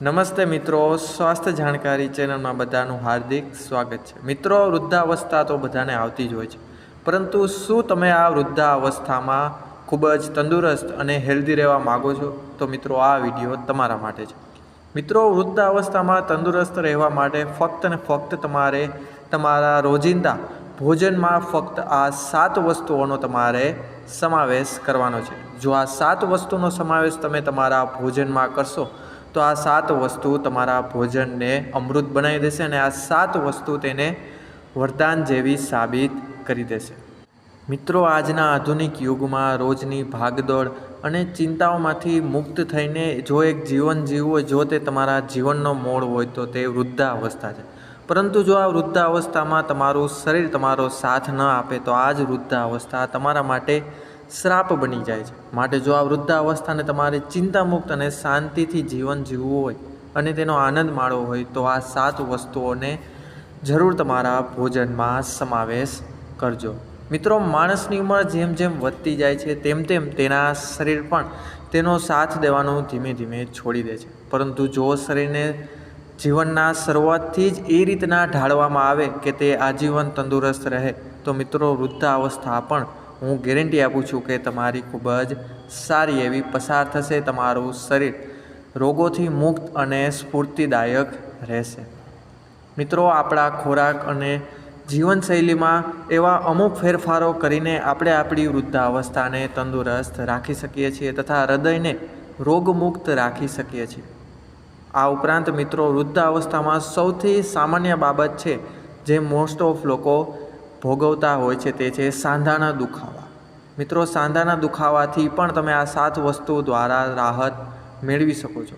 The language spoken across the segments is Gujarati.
નમસ્તે મિત્રો, સ્વાસ્થ્ય જાણકારી ચેનલમાં બધાનું હાર્દિક સ્વાગત છે। મિત્રો, વૃદ્ધાવસ્થા તો બધાને આવતી જ હોય છે, પરંતુ શું તમે આ વૃદ્ધાવસ્થામાં ખૂબ જ તંદુરસ્ત અને હેલ્ધી રહેવા માગો છો? તો મિત્રો, આ વિડીયો તમારા માટે છે। મિત્રો, વૃદ્ધાવસ્થામાં તંદુરસ્ત રહેવા માટે ફક્ત ને ફક્ત તમારે તમારા રોજિંદા ભોજનમાં ફક્ત આ 7 વસ્તુઓનો તમારે સમાવેશ કરવાનો છે। જો આ 7 વસ્તુનો સમાવેશ તમે તમારા ભોજનમાં કરશો તો આ 7 વસ્તુ તમારા ભોજનને અમૃત બનાવી દેશે અને આ 7 વસ્તુ તેને વરદાન જેવી સાબિત કરી દેશે। મિત્રો, આજના આધુનિક યુગમાં રોજની ભાગદોડ અને ચિંતાઓમાંથી મુક્ત થઈને જો એક જીવન જીવવું હોય, જો તે તમારા જીવનનો મોડ હોય તો તે વૃદ્ધાવસ્થા છે। પરંતુ જો આ વૃદ્ધાવસ્થામાં તમારું શરીર તમારો સાથ ન આપે તો આ જ વૃદ્ધાવસ્થા તમારા માટે શ્રાપ બની જાય છે। માટે જો આ વૃદ્ધાવસ્થાને તમારે ચિંતામુક્ત અને શાંતિથી જીવન જીવવું હોય અને તેનો આનંદ માણવો હોય તો આ 7 વસ્તુઓને જરૂર તમારા ભોજનમાં સમાવેશ કરજો। મિત્રો, માણસની ઉંમર જેમ જેમ વધતી જાય છે તેમ તેમ તેના શરીર પણ તેનો સાથ દેવાનું ધીમે ધીમે છોડી દે છે। પરંતુ જો શરીરને જીવનના શરૂઆતથી જ એ રીતના ઢાળવામાં આવે કે તે આજીવન તંદુરસ્ત રહે તો મિત્રો, વૃદ્ધાવસ્થા પણ હું ગેરંટી આપું છું કે તમારી ખૂબ જ સારી એવી પસાર થશે। તમારું શરીર રોગોથી મુક્ત અને સ્ફૂર્તિદાયક રહેશે। મિત્રો, આપણા ખોરાક અને જીવનશૈલીમાં એવા અમુક ફેરફારો કરીને આપણે આપણી વૃદ્ધાવસ્થાને તંદુરસ્ત રાખી શકીએ છીએ તથા હૃદયને રોગમુક્ત રાખી શકીએ છીએ। આ ઉપરાંત મિત્રો, વૃદ્ધાવસ્થામાં સૌથી સામાન્ય બાબત છે જે મોસ્ટ ઓફ લોકો ભોગવતા હોય છે તે છે સાંધાના દુખાવા। મિત્રો, સાંધાના દુખાવાથી પણ તમે આ 7 વસ્તુ દ્વારા રાહત મેળવી શકો છો।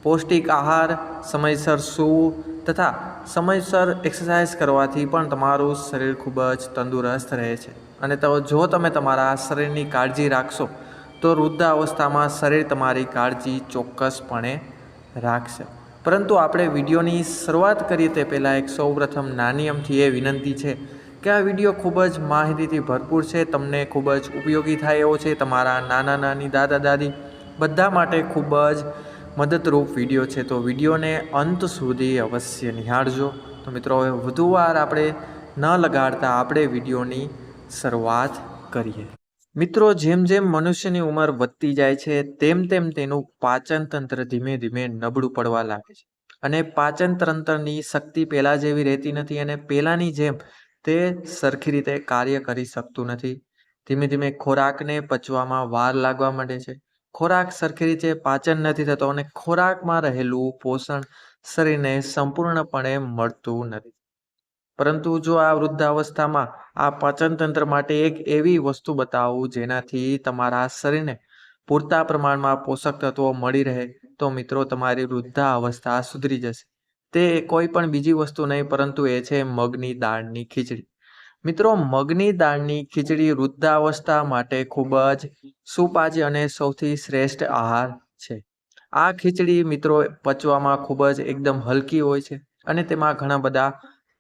પૌષ્ટિક આહાર, સમયસર સૂવું તથા સમયસર એક્સરસાઇઝ કરવાથી પણ તમારું શરીર ખૂબ જ તંદુરસ્ત રહે છે અને તો જો તમે તમારા શરીરની કાળજી રાખશો તો વૃદ્ધાવસ્થામાં શરીર તમારી કાળજી ચોક્કસપણે રાખશે। પરંતુ આપણે વિડીયોની શરૂઆત કરીએ તે પહેલાં એક સૌપ્રથમ નાની અમથી એ વિનંતી છે કે આ વિડીયો ખૂબ જ માહિતીથી ભરપૂર છે, તમને ખૂબ જ ઉપયોગી થાય એવો છે, તમારા નાના નાની દાદા દાદી બધા માટે ખૂબ જ મદદરૂપ વિડીયો છે। તો વિડીયોને અંત સુધી અવશ્ય નિહાળજો। તો મિત્રો, હવે વધુ વાર આપણે ન લગાડતા આપણે વિડીયોની શરૂઆત કરીએ। મિત્રો, જેમ જેમ મનુષ્યની ઉંમર વધતી જાય છે તેમ તેમ તેનું પાચન તંત્ર ધીમે ધીમે નબળું પડવા લાગે છે અને પાચન તંત્રની શક્તિ પહેલાં જેવી રહેતી નથી અને પહેલાંની જેમ તે સરખી રીતે કાર્ય કરી શકતું નથી। ધીમે ધીમે ખોરાકને પચવામાં વાર લાગવા માંડે છે, ખોરાક સરખી રીતે પાચન નથી થતો અને ખોરાકમાં રહેલું પોષણ શરીરને સંપૂર્ણપણે મળતું નથી। પરંતુ જો આ વૃદ્ધાવસ્થામાં આ પાચનતંત્ર માટે એક એવી વસ્તુ બતાવું જેનાથી તમારા શરીરને પૂરતા પ્રમાણમાં પોષક તત્વો મળી રહે તો મિત્રો, તમારી વૃદ્ધાવસ્થા સુધરી જશે। તે કોઈ પણ બીજી વસ્તુ નહીં પરંતુ એ છે મગની દાળની ખીચડી। મિત્રો, મગની દાળની ખીચડી વૃદ્ધાવસ્થા માટે ખૂબ જ સુપાચ્ય અને સૌથી શ્રેષ્ઠ આહાર છે। આ ખીચડી મિત્રો પચવામાં ખૂબ જ એકદમ હલકી હોય છે અને તેમાં ઘણા બધા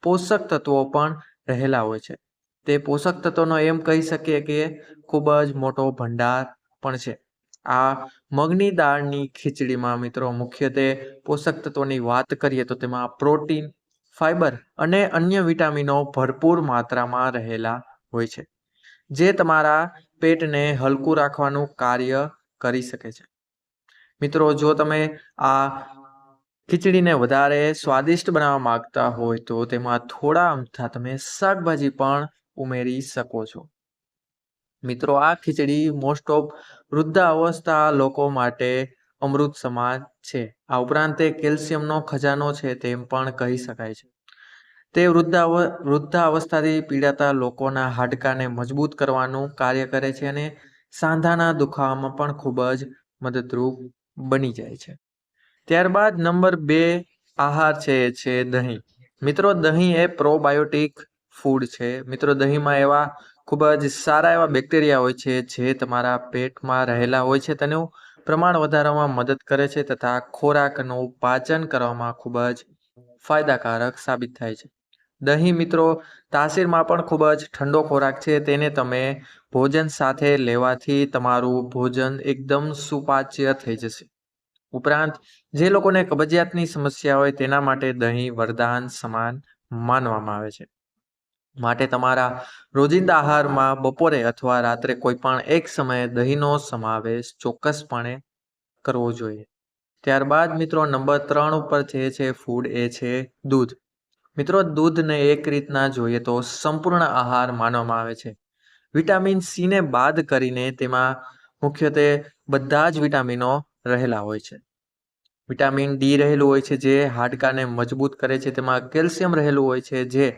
પોષક તત્વો પણ રહેલા હોય છે। તે પોષક તત્વોનો એમ કહી શકીએ કે ખૂબ જ મોટો ભંડાર પણ છે। આ મગની દાળની ખીચડીમાં મિત્રો મુખ્યત્વે પોષક તત્વોની વાત કરીએ તો તેમાં પ્રોટીન, ફાઇબર અને અન્ય વિટામિનો ભરપૂર માત્રામાં રહેલા હોય છે જે તમારા પેટને હલકું રાખવાનું કાર્ય કરી શકે છે। મિત્રો, જો તમે આ ખીચડીને વધારે સ્વાદિષ્ટ બનાવવા માંગતા હોય તો તેમાં થોડા અમથા તમે શાકભાજી પણ ઉમેરી શકો છો। મિત્રો, આ ખીચડી મોસ્ટ ઓફ વૃદ્ધાવસ્થા લોકો માટે અમૃત સમાન છે। આ ઉપરાંત તે કેલ્શિયમનો ખજાનો છે તેમ પણ કહી શકાય છે। તે વૃદ્ધાવસ્થાથી પીડાતા લોકોના હાડકાને મજબૂત કરવાનું કાર્ય કરે છે અને સાંધાના દુખાવામાં પણ ખૂબ જ મદદરૂપ બની જાય છે। ત્યારબાદ નંબર 2 આહાર છે એ છે દહીં। મિત્રો, દહીં એ પ્રોબાયોટિક ફૂડ છે। મિત્રો, દહીંમાં એવા ખૂબ જ સારા એવા બેક્ટેરિયા હોય છે જે તમારા પેટમાં રહેલા હોય છે તેનું પ્રમાણ વધારવામાં મદદ કરે છે તથા ખોરાકનું પાચન કરવામાં ખૂબ જ ફાયદાકારક સાબિત થાય છે। દહીં મિત્રો તાસીરમાં પણ ખૂબ જ ઠંડો ખોરાક છે। તેને તમે ભોજન સાથે લેવાથી તમારું ભોજન એકદમ સુપાચ્ય થઈ જશે। ઉપરાંત જે લોકોને કબજિયાતની સમસ્યા હોય તેના માટે દહીં વરદાન સમાન માનવામાં આવે છે. માટે તમારા રોજિંદા આહારમાં બપોરે અથવા રાત્રે કોઈ પણ એક સમયે દહીંનો સમાવેશ ચોક્કસપણે કરવો જોઈએ. ત્યારબાદ મિત્રો નંબર 3 ઉપર જે છે ફૂડ એ છે દૂધ. મિત્રો દૂધને એક રીતના જોઈએ તો સંપૂર્ણ આહાર માનવામાં આવે છે. વિટામિન સી ને બાદ કરીને તેમાં મુખ્યત્વે બધા જ વિટામિનો રહેલા હોય છે. વિટામિન ડી રહેલું હોય છે જે હાડકાને મજબૂત કરે છે. તેમાં કેલ્શિયમ રહેલું હોય છે જે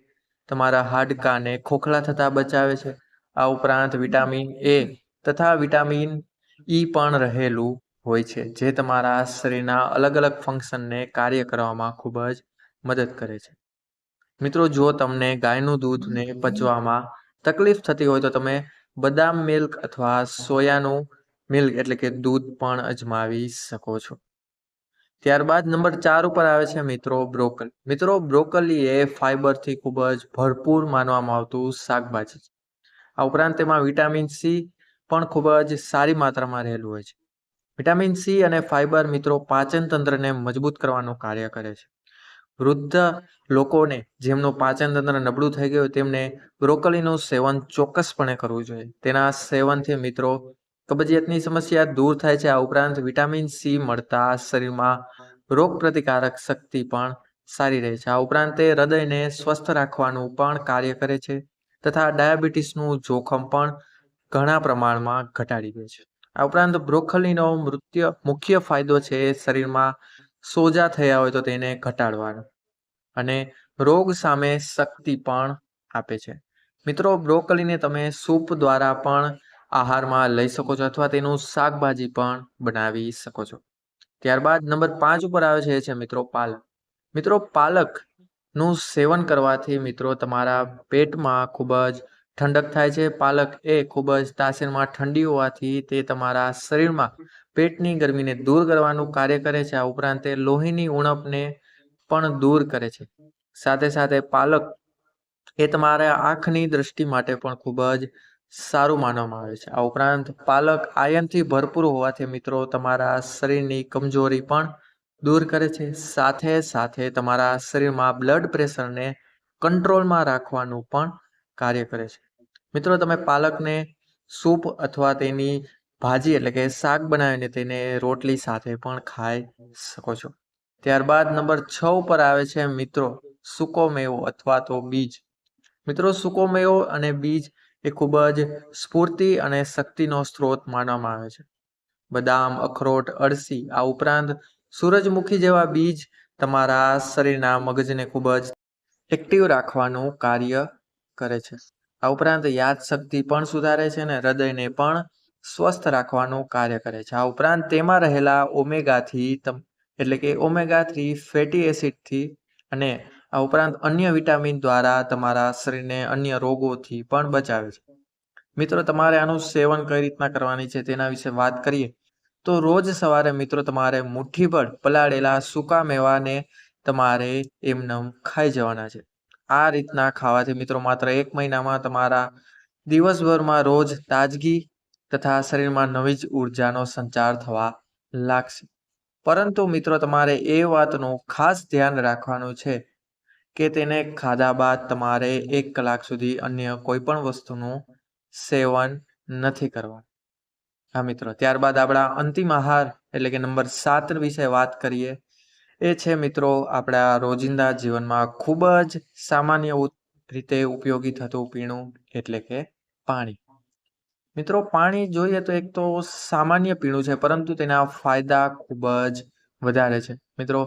તમારા હાડકાને ખોખલા થતા બચાવે છે. આ ઉપરાંત વિટામિન એ તથા વિટામિન ઈ પણ રહેલું હોય છે જે તમારા શરીરના અલગ અલગ ફંક્શનને કાર્ય કરવામાં ખૂબ જ મદદ કરે છે. મિત્રો જો તમને ગાયનું દૂધને પચવામાં તકલીફ થતી હોય તો તમે બદામ મિલ્ક અથવા સોયાનું મિલ્ક એટલે કે દૂધ પણ અજમાવી શકો છો. ત્યારબાદ નંબર 4 ઉપર આવે છે મિત્રો બ્રોકલી. મિત્રો બ્રોકલી એ ફાઈબરથી ખૂબ જ ભરપૂર માનવામાં આવતું શાકભાજી છે. આ ઉપરાંત તેમાં વિટામિન સી પણ ખૂબ જ સારી માત્રામાં રહેલું હોય છે. વિટામિન સી અને ફાઈબર મિત્રો પાચન તંત્રને મજબૂત કરવાનું કાર્ય કરે છે. વૃદ્ધ લોકોને જેમનું પાચન તંત્ર નબળું થઈ ગયું તેમને બ્રોકલીનું સેવન ચોક્કસપણે કરવું જોઈએ. તેના સેવનથી મિત્રો કબજિયાતની સમસ્યા દૂર થાય છે. આ ઉપરાંત વિટામિન સી મળતા શરીરમાં રોગ પ્રતિકારક શક્તિ પણ સારી રહે છે. આ ઉપરાંત તે હૃદયને સ્વસ્થ રાખવાનું પણ કાર્ય કરે છે તથા ડાયાબિટીસનું જોખમ પણ ઘણા પ્રમાણમાં ઘટાડી દે છે. આ ઉપરાંત બ્રોકલીનો મુખ્ય ફાયદો છે શરીરમાં સોજા થયા હોય તો તેને ઘટાડવાનો અને રોગ સામે શક્તિ પણ આપે છે. મિત્રો બ્રોકલીને તમે સૂપ દ્વારા પણ આહારમાં લઈ શકો છો અથવા તેનું શાકભાજી પણ બનાવી શકો છો. ત્યારબાદ નંબર 5 ઉપર આવે છે મિત્રો પાલક. મિત્રો પાલકનું સેવન કરવાથી મિત્રો તમારા પેટમાં ખૂબ જ ઠંડક થાય છે. પાલક એ ખૂબ જ તાસીરમાં ઠંડી હોવાથી તે તમારા શરીરમાં પેટની ગરમીને દૂર કરવાનું કાર્ય કરે છે. આ ઉપરાંત તે લોહીની ઉણપને પણ દૂર કરે છે. સાથે સાથે પાલક એ તમારા આંખની દ્રષ્ટિ માટે પણ ખૂબ જ સારું માનવામાં આવે છે. આ ઉપરાંત પાલક આયર્નથી ભરપૂર હોવાથી મિત્રો તમારા શરીરની કમજોરી પણ દૂર કરે છે. સાથે સાથે તમારા શરીરમાં બ્લડ પ્રેશરને કંટ્રોલમાં રાખવાનું પણ કાર્ય કરે છે. મિત્રો તમે પાલકને સૂપ અથવા તેની ભાજી એટલે કે શાક બનાવીને તેને રોટલી સાથે પણ ખાઈ શકો છો. ત્યારબાદ નંબર 6 ઉપર આવે છે મિત્રો સૂકો મેવો અથવા તો બીજ. મિત્રો સૂકો મેવો અને બીજ એ ખૂબ જ સ્ફૂર્તિ અને શક્તિનો સ્ત્રોત માનવામાં આવે છે. બદામ, અખરોટ, અળસી આ ઉપરાંત સૂરજમુખી જેવા બીજ તમારા શરીરના મગજને ખૂબ જ એક્ટિવ રાખવાનું કાર્ય કરે છે. આ ઉપરાંત યાદશક્તિ પણ સુધારે છે અને હૃદયને પણ સ્વસ્થ રાખવાનું કાર્ય કરે છે. આ ઉપરાંત તેમાં રહેલા ઓમેગાથી એટલે કે ઓમેગા 3 ફેટી એસિડથી અને આ ઉપરાંત અન્ય વિટામિન દ્વારા તમારા શરીરને અન્ય રોગોથી પણ બચાવે છે. મિત્રો તમારે આનું સેવન કઈ રીતના કરવાની છે તેના વિશે વાત કરીએ તો રોજ સવારે મિત્રો તમારે મુઠ્ઠીભર પલાળેલા સૂકા મેવાને તમારે એમનેમ ખાઈ જવાના છે. આ રીતના ખાવાથી મિત્રો માત્ર 1 મહિનામાં તમારા દિવસભરમાં રોજ તાજગી તથા શરીરમાં નવી જ ઉર્જાનો સંચાર થવા લાગશે. પરંતુ મિત્રો તમારે એ વાતનું ખાસ ધ્યાન રાખવાનું છે કે તેને ખાધા બાદ તમારે 1 કલાક સુધી અન્ય કોઈ પણ વસ્તુનું સેવન નથી કરવાનું. હા મિત્રો, ત્યારબાદ આપણા અંતિમ આહાર એટલે કે નંબર 7 વિશે વાત કરીએ. એ છે મિત્રો આપણા રોજિંદા જીવનમાં ખૂબ જ સામાન્ય રીતે ઉપયોગી થતું પીણું એટલે કે પાણી. મિત્રો પાણી જોઈએ તો એક તો સામાન્ય પીણું છે પરંતુ તેના ફાયદા ખૂબ જ વધારે છે. મિત્રો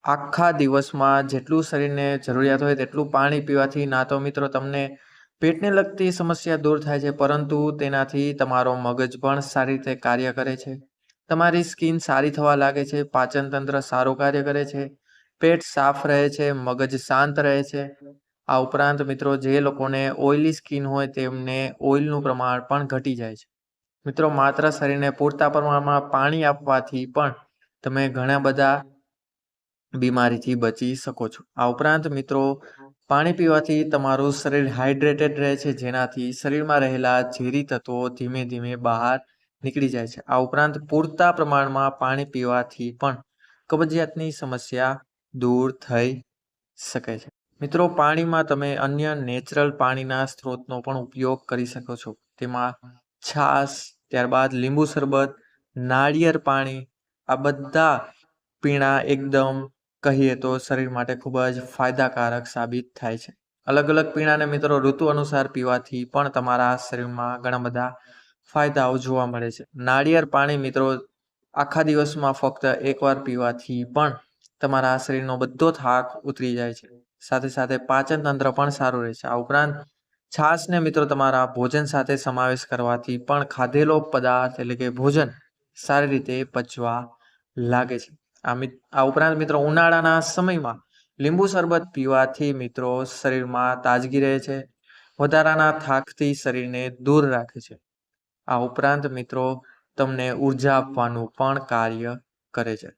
આખા દિવસમાં જેટલું શરીરને જરૂરિયાત હોય તેટલું પાણી પીવાથી ના તો મિત્રો તમને પેટને લગતી સમસ્યા દૂર થાય છે પરંતુ તેનાથી તમારો મગજ પણ સારી રીતે કાર્ય કરે છે. તમારી સ્કિન સારી થવા લાગે છે, પાચન તંત્ર સારું કાર્ય કરે છે, પેટ સાફ રહે છે, મગજ શાંત રહે છે. આ ઉપરાંત મિત્રો જે લોકોને ઓઇલી સ્કિન હોય તેમને ઓઇલનું પ્રમાણ પણ ઘટી જાય છે. મિત્રો માત્ર શરીરને પૂરતા પ્રમાણમાં પાણી આપવાથી પણ તમે ઘણા બધા બીમારીથી બચી શકો છો. આ ઉપરાંત મિત્રો પાણી પીવાથી તમારું શરીર હાઇડ્રેટેડ રહે છે જેનાથી શરીરમાં રહેલા ઝેરી તત્વો ધીમે ધીમે બહાર નીકળી જાય છે. આ ઉપરાંત પૂરતા પ્રમાણમાં પાણી પીવાથી પણ કબજિયાતની સમસ્યા દૂર થઈ શકે છે. મિત્રો, પાણીમાં તમે અન્ય નેચરલ પાણીના સ્ત્રોતનો પણ ઉપયોગ કરી શકો છો. તેમાં છાશ, ત્યારબાદ લીંબુ શરબત, નાળિયેર પાણી, આ બધા પીણા એકદમ કહીએ તો શરીર માટે ખૂબ જ ફાયદાકારક સાબિત થાય છે. અલગ અલગ પીણાને મિત્રો ઋતુ અનુસાર પીવાથી પણ તમારા શરીરમાં ઘણા બધા ફાયદાઓ જોવા મળે છે. નાળિયેર પાણી મિત્રો આખા દિવસમાં ફક્ત એકવાર પીવાથી પણ તમારા શરીરનો બધો થાક ઉતરી જાય છે. સાથે સાથે પાચન તંત્ર પણ સારું રહે છે. આ ઉપરાંત છાશને મિત્રો તમારા ભોજન સાથે સમાવેશ કરવાથી પણ ખાધેલો પદાર્થ એટલે કે ભોજન સારી રીતે પચવા લાગે છે. આ ઉપરાંત મિત્રો ઉનાળાના સમયમાં લીંબુ શરબત પીવાથી મિત્રો શરીરમાં તાજગી રહે છે, વધારાના થાકથી શરીરને દૂર રાખે છે. આ ઉપરાંત મિત્રો તમને ઉર્જા આપવાનું પણ કાર્ય કરે છે.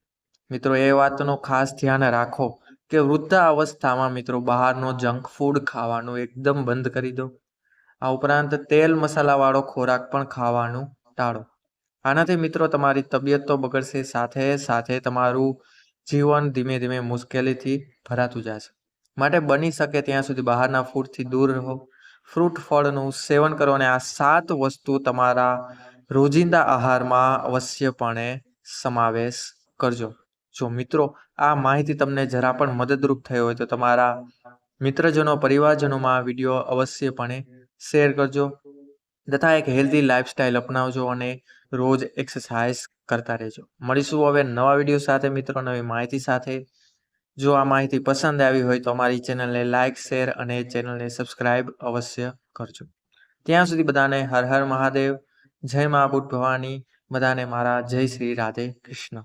મિત્રો, એ વાતનું ખાસ ધ્યાન રાખો કે વૃદ્ધા અવસ્થામાં મિત્રો બહારનો જંક ફૂડ ખાવાનું એકદમ બંધ કરી દો. આ ઉપરાંત તેલ મસાલાવાળો ખોરાક પણ ખાવાનું ટાળો. આનાથી મિત્રો તમારી તબિયત તો બગડશે, સાથે સાથે તમારું જીવન ધીમે ધીમે મુશ્કેલીથી ભરાતું જશે. માટે બની શકે ત્યાં સુધી બહારના ફૂડથી દૂર રહો, ફ્રૂટ ફળનું સેવન કરો અને આ 7 વસ્તુ તમારા રોજિંદા આહારમાં અવશ્યપણે સમાવેશ કરજો. જો મિત્રો આ માહિતી તમને જરા પણ મદદરૂપ થઈ હોય તો તમારા મિત્રજનો, પરિવારજનોમાં આ વિડીયો અવશ્યપણે શેર કરજો તથા એક હેલ્ધી લાઈફસ્ટાઈલ અપનાવજો અને રોજ એક્સરસાઇઝ કરતા રહેજો. મળીશું હવે નવા વિડીયો સાથે મિત્રો, નવી માહિતી સાથે. જો આ માહિતી પસંદ આવી હોય તો અમારી ચેનલને લાઇક, શેર અને ચેનલને સબસ્ક્રાઇબ અવશ્ય કરજો. ત્યાં સુધી બધાને હર હર મહાદેવ, જય મા બુટ ભવાની, બધાને મારા જય શ્રી રાધે કૃષ્ણ.